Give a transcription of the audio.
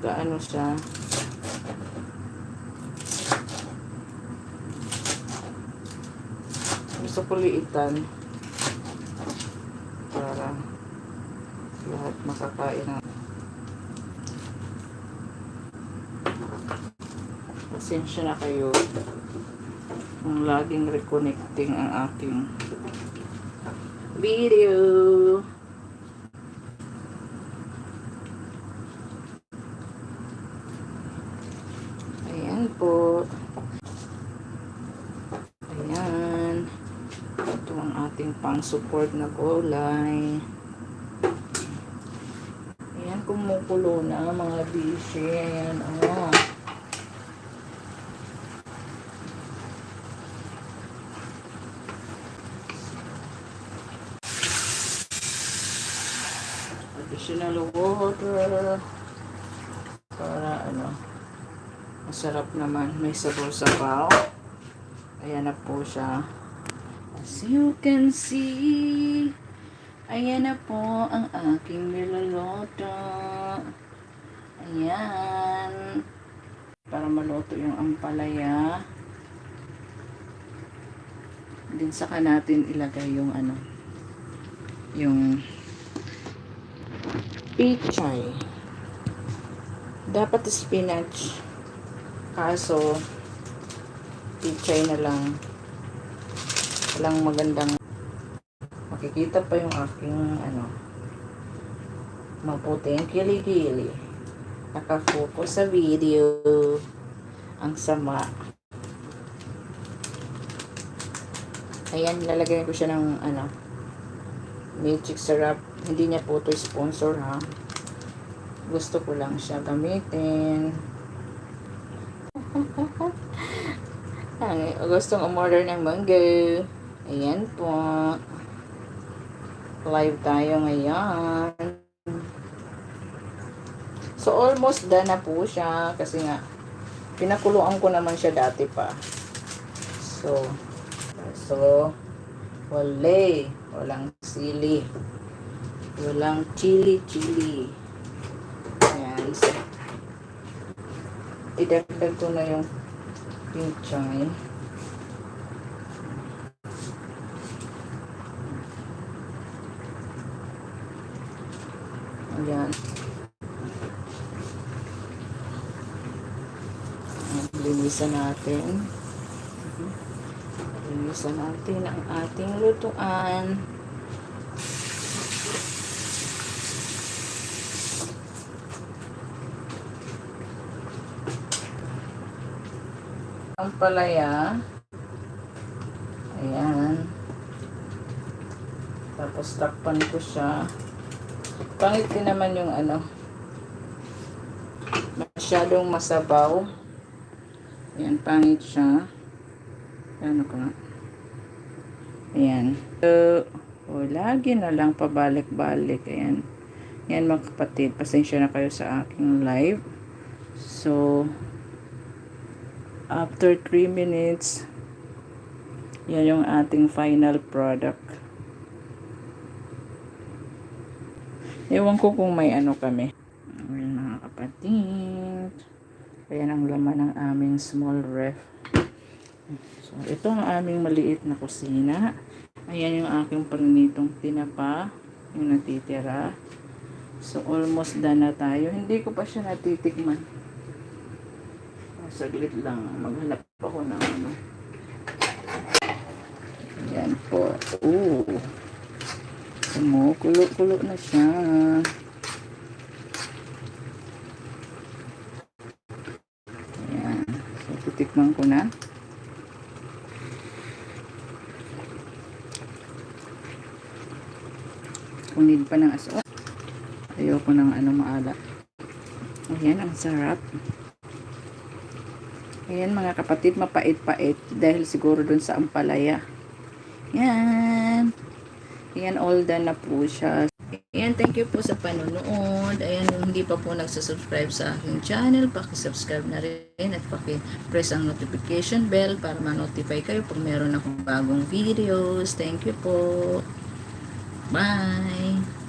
Gaano siya. Gusto ko liitan para lahat makakain na. Pasensya na kayo ang laging reconnecting ang aking video. Ayan po. Ayan. Ito ang ating pang-support na gulay. Ayan, kumukulo na mga bishi. Ayan, oh. Additional water para masarap naman, may sabaw-sabaw. Ayan na po siya, as you can see. Ayan na po ang aking niluluto. Ayan, para maluto yung ampalaya. Din saka natin ilagay yung yung pichay. Dapat spinach, kaso pichay na lang. Walang magandang makikita pa yung aking maputing kilikili. Nakafocus sa video. Ang sama. Ayan, lalagyan ko siya ng magic syrup. Hindi niya po ito sponsor, ha. Gusto ko lang siya gamitin. Gustong umorder ng mango. Ayan po. Live tayo ngayon. So, almost done na po siya. Kasi nga, pinakuluan ko naman siya dati pa. So, walang sili. Walang chili. Ayan. So, idagdag ko na yung pichay. Ayan. Linisan natin. Linisan natin ang ating lutuan. Ang palaya. Ayan. Tapos takpan ko siya. Pangit din naman yung masyadong masabaw. Ayan, pangit siya. Ano ko nga. Ayan. So, lagi na lang pabalik-balik. Ayan. Ayan mga kapatid. Pasensya na kayo sa aking live. So, after 3 minutes, yan yung ating final product. Ewan ko kung may kami. Ayan mga kapatid. Ayan ang laman ng aming small ref. So, ito ang aming maliit na kusina. Ayan yung aking paninitong tinapa. Yung natitira. So, almost done na tayo. Hindi ko pa siya natitikman. Saglit lang. Maghanap ako ng Ayan po. Kumukulo-kulo na siya. Ayan. So, titikman ko na. Kung need pa ng aso. Ayoko ng maalat. Ayan, ang sarap. Ayan mga kapatid, mapait-pait. Dahil siguro dun sa ampalaya. Ayan. Ayan, all done na po siya. Ayan, thank you po sa panonood. Ayan, kung hindi pa po nagsasubscribe sa aking channel, pakisubscribe na rin at pakipress ang notification bell para ma-notify kayo pag meron akong bagong videos. Thank you po. Bye!